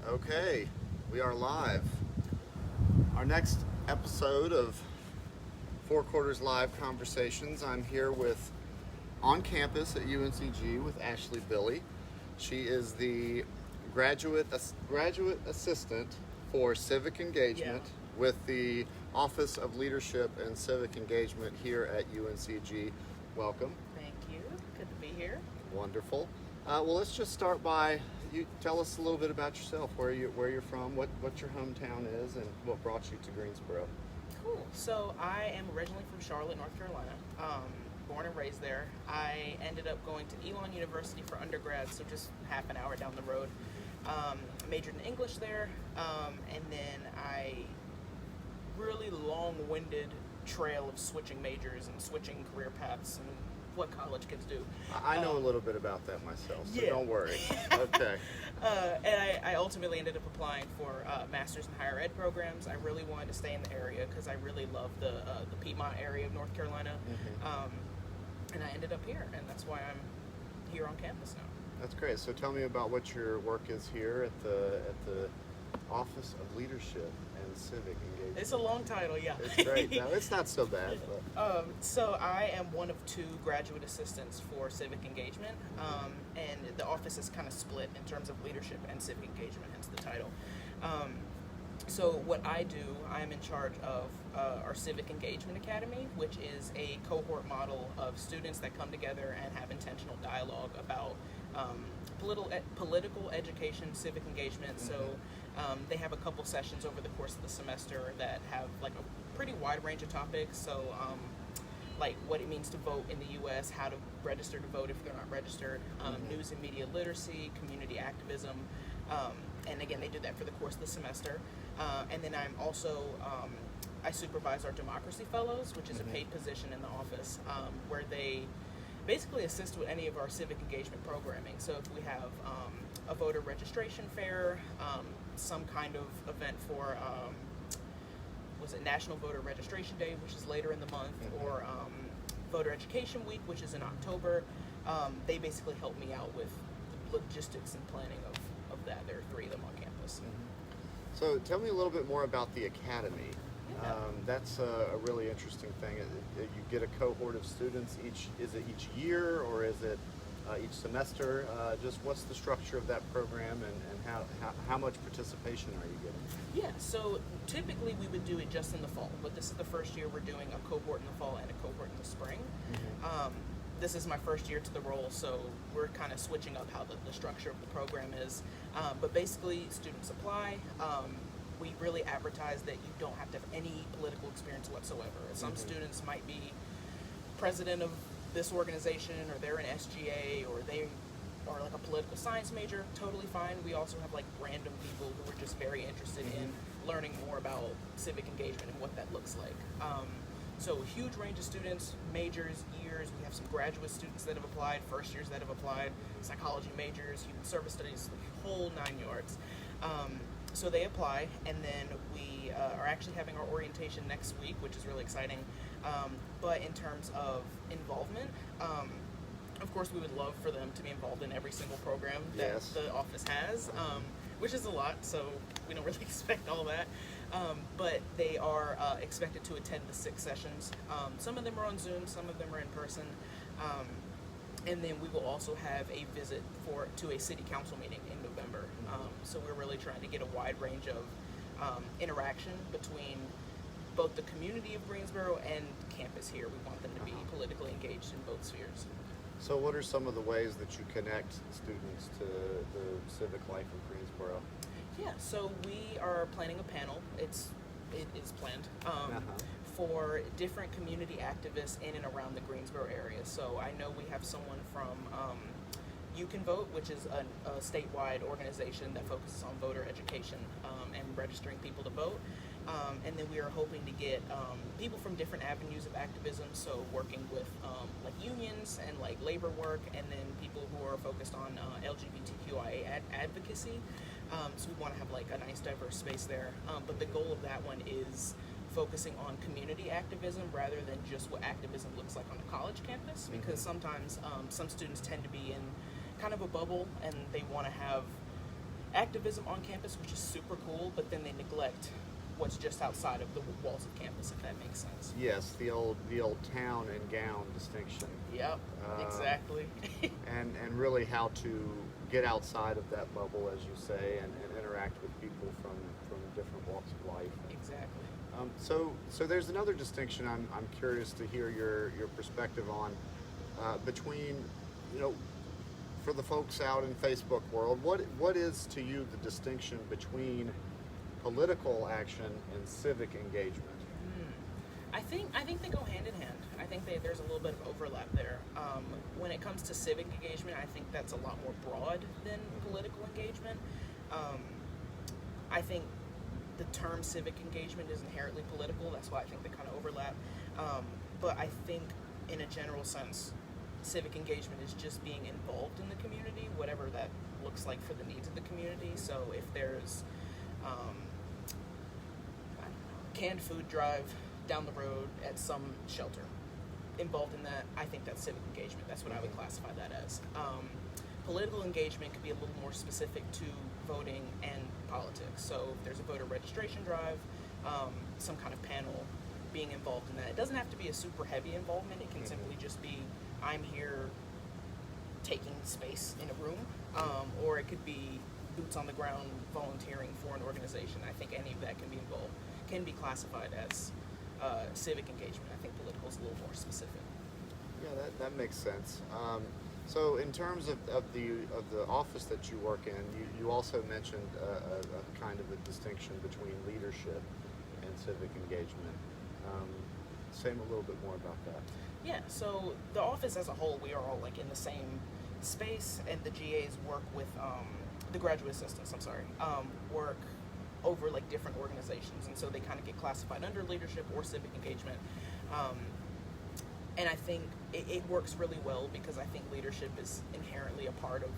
Okay, we are live. Our next episode of Four Quarters Live Conversations, I'm here on campus at UNCG with Ashley Billie. She is the graduate assistant for Civic Engagement with the Office of Leadership and Civic Engagement here at UNCG. Welcome. Thank you. Good to be here. Wonderful. Well, let's just start by you tell us a little bit about yourself, where you're from, what your hometown is, and what brought you to Greensboro. Cool. So I am originally from Charlotte, North Carolina. Born and raised there. I ended up going to Elon University for undergrad, so just half an hour down the road. Majored in English there, and then I really long-winded trail of switching majors and switching career paths and what college kids do. I know a little bit about that myself, so don't worry. Okay. And I ultimately ended up applying for master's in higher ed programs. I really wanted to stay in the area because I really love the Piedmont area of North Carolina. And I ended up here, and that's why I'm here on campus now. That's great. So tell me about what your work is here at the Office of Leadership and Civic Engagement. It's a long title, yeah. It's great. No, it's not so bad. But. So I am one of two graduate assistants for Civic Engagement, and the office is kind of split in terms of leadership and civic engagement, hence the title. So what I do, I'm in charge of our Civic Engagement Academy, which is a cohort model of students that come together and have intentional dialogue about political education, civic engagement. So they have a couple sessions over the course of the semester that have like a pretty wide range of topics. So like what it means to vote in the U.S., how to register to vote if they're not registered, news and media literacy, community activism, and again, they do that for the course of the semester. And then I'm also, I supervise our Democracy Fellows, which is a paid position in the office, where they basically assist with any of our civic engagement programming. So if we have a voter registration fair, some kind of event for, National Voter Registration Day, which is later in the month, or Voter Education Week, which is in October, they basically help me out with the logistics and planning of that. There are three of them on campus. So tell me a little bit more about the academy. That's a really interesting thing. You get a cohort of students is it each year or is it each semester? Just what's the structure of that program and how much participation are you getting? Yeah, so typically we would do it just in the fall, but this is the first year we're doing a cohort in the fall and a cohort in the spring. This is my first year to the role, so we're kind of switching up how the structure of the program is. But basically, students apply. We really advertise that you don't have to have any political experience whatsoever. Some students might be president of this organization, or they're an SGA, or they are like a political science major. Totally fine. We also have like random people who are just very interested in learning more about civic engagement and what that looks like. So a huge range of students, majors, years. We have some graduate students that have applied, first years that have applied, psychology majors, human service studies, the whole 9 yards. So they apply, and then we are actually having our orientation next week, which is really exciting. But in terms of involvement, of course we would love for them to be involved in every single program that the office has, which is a lot, so we don't really expect all that. But they are expected to attend the 6 sessions. Some of them are on Zoom, some of them are in person. And then we will also have a visit to a city council meeting in November. So we're really trying to get a wide range of interaction between both the community of Greensboro and campus here. We want them to be politically engaged in both spheres. So what are some of the ways that you connect students to the civic life of Greensboro? Yeah, so we are planning a panel. It is planned for different community activists in and around the Greensboro area. So I know we have someone from You Can Vote, which is a statewide organization that focuses on voter education and registering people to vote. And then we are hoping to get people from different avenues of activism, so working with like unions and like labor work, and then people who are focused on LGBTQIA advocacy. So we want to have like a nice diverse space there. But the goal of that one is focusing on community activism rather than just what activism looks like on a college campus, because sometimes some students tend to be in kind of a bubble and they want to have activism on campus, which is super cool, but then they neglect what's just outside of the walls of campus, if that makes sense. Yes, the old town and gown distinction. Yep, exactly. and really how to get outside of that bubble, as you say, and interact with people from different walks of life. Exactly. So there's another distinction I'm curious to hear your perspective on between, for the folks out in Facebook world, what is to you the distinction between political action and civic engagement? I think they go hand in hand. I think there's a little bit of overlap there. When it comes to civic engagement, I think that's a lot more broad than political engagement. I think the term civic engagement is inherently political. That's why I think they kind of overlap. But I think in a general sense, civic engagement is just being involved in the community, whatever that looks like for the needs of the community. So if there's I don't know, canned food drive down the road at some shelter, involved in that, I think that's civic engagement. That's what I would classify that as. Political engagement could be a little more specific to voting and politics. So if there's a voter registration drive, some kind of panel, being involved in that. It doesn't have to be a super heavy involvement. It can simply just be, I'm here taking space in a room, or it could be boots on the ground volunteering for an organization. I think any of that can be classified as civic engagement. I think political is a little more specific. Yeah, that makes sense. So in terms of the office that you work in, you also mentioned a kind of a distinction between leadership and civic engagement. Say a little bit more about that. Yeah, so the office as a whole, we are all like in the same space, and the GAs work with the graduate assistants, work over like different organizations, and so they kind of get classified under leadership or civic engagement. And I think it works really well because I think leadership is inherently a part of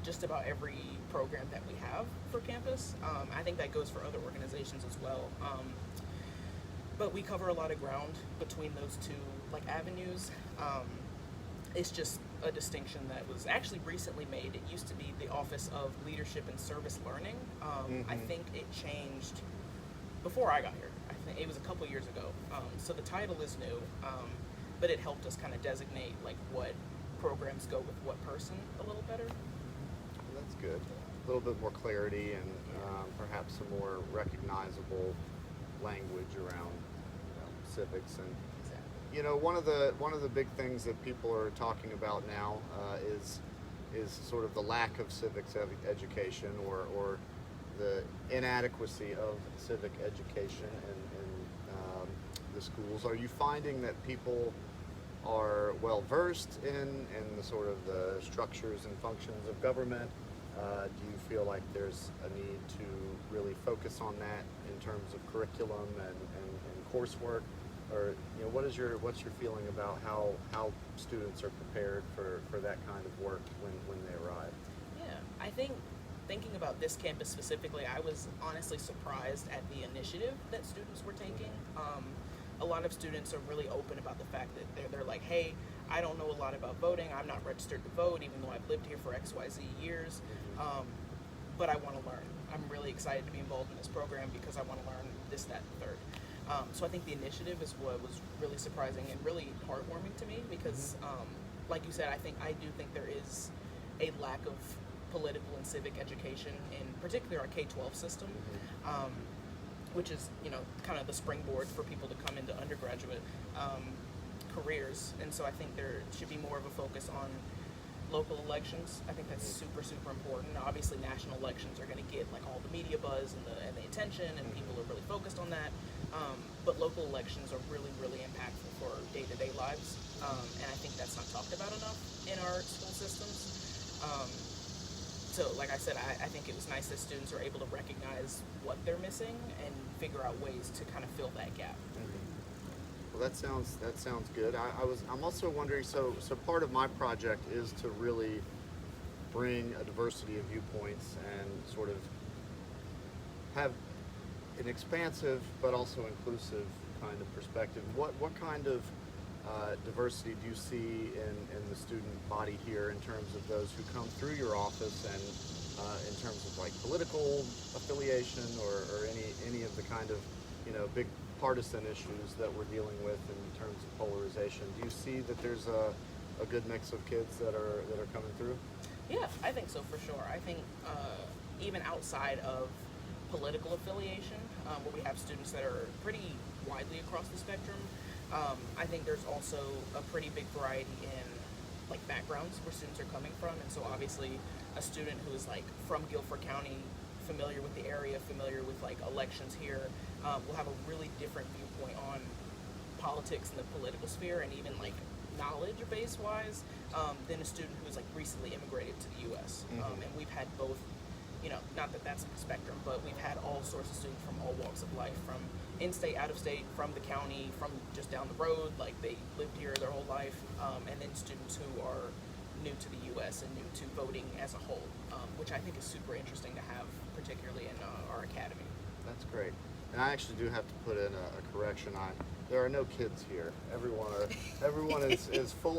just about every program that we have for campus. I think that goes for other organizations as well. But we cover a lot of ground between those two like avenues. It's just a distinction that was actually recently made. It used to be the Office of Leadership and Service Learning. I think it changed before I got here. I think it was a couple years ago. So the title is new, but it helped us kind of designate like what programs go with what person a little better. That's good. A little bit more clarity and perhaps some more recognizable language around civics. And one of the big things that people are talking about now is sort of the lack of civics education or the inadequacy of civic education in the schools. Are you finding that people are well versed in the sort of the structures and functions of government? Do you feel like there's a need to really focus on that in terms of curriculum and coursework? Or what's your feeling about how students are prepared for that kind of work when they arrive? Yeah, I think thinking about this campus specifically, I was honestly surprised at the initiative that students were taking. A lot of students are really open about the fact that they're like, hey, I don't know a lot about voting. I'm not registered to vote, even though I've lived here for XYZ years. But I want to learn. I'm really excited to be involved in this program because I want to learn this, that, and third. So I think the initiative is what was really surprising and really heartwarming to me because, like you said, I do think there is a lack of political and civic education in particular our K-12 system, which is kind of the springboard for people to come into undergraduate careers. And so I think there should be more of a focus on local elections. I think that's super, super important. Obviously, national elections are going to get like all the media buzz and the attention, and people are really focused on that. But local elections are really, really impactful for day-to-day lives, and I think that's not talked about enough in our school systems. So, like I said, I think it was nice that students are able to recognize what they're missing and figure out ways to kind of fill that gap. Well, that sounds good. I'm also wondering. So part of my project is to really bring a diversity of viewpoints and sort of have an expansive but also inclusive kind of perspective. What kind of diversity do you see in the student body here in terms of those who come through your office and in terms of like political affiliation or any of the kind of big partisan issues that we're dealing with in terms of polarization. Do you see that there's a good mix of kids that are coming through? Yeah, I think so for sure. I think even outside of political affiliation, where we have students that are pretty widely across the spectrum, I think there's also a pretty big variety in like backgrounds where students are coming from. And so obviously a student who is like from Guilford County, familiar with the area, familiar with like elections here, will have a really different viewpoint on politics in the political sphere and even like knowledge base wise than a student who's like recently immigrated to the US. And we've had both, not that that's a spectrum, but we've had all sorts of students from all walks of life, from in-state, out-of-state, from the county, from just down the road, like they lived here their whole life, and then students who are new to the US and new to voting as a whole, which I think is super interesting to have, particularly in our academy. That's great. And I actually do have to put in a correction on. There are no kids here. Everyone is full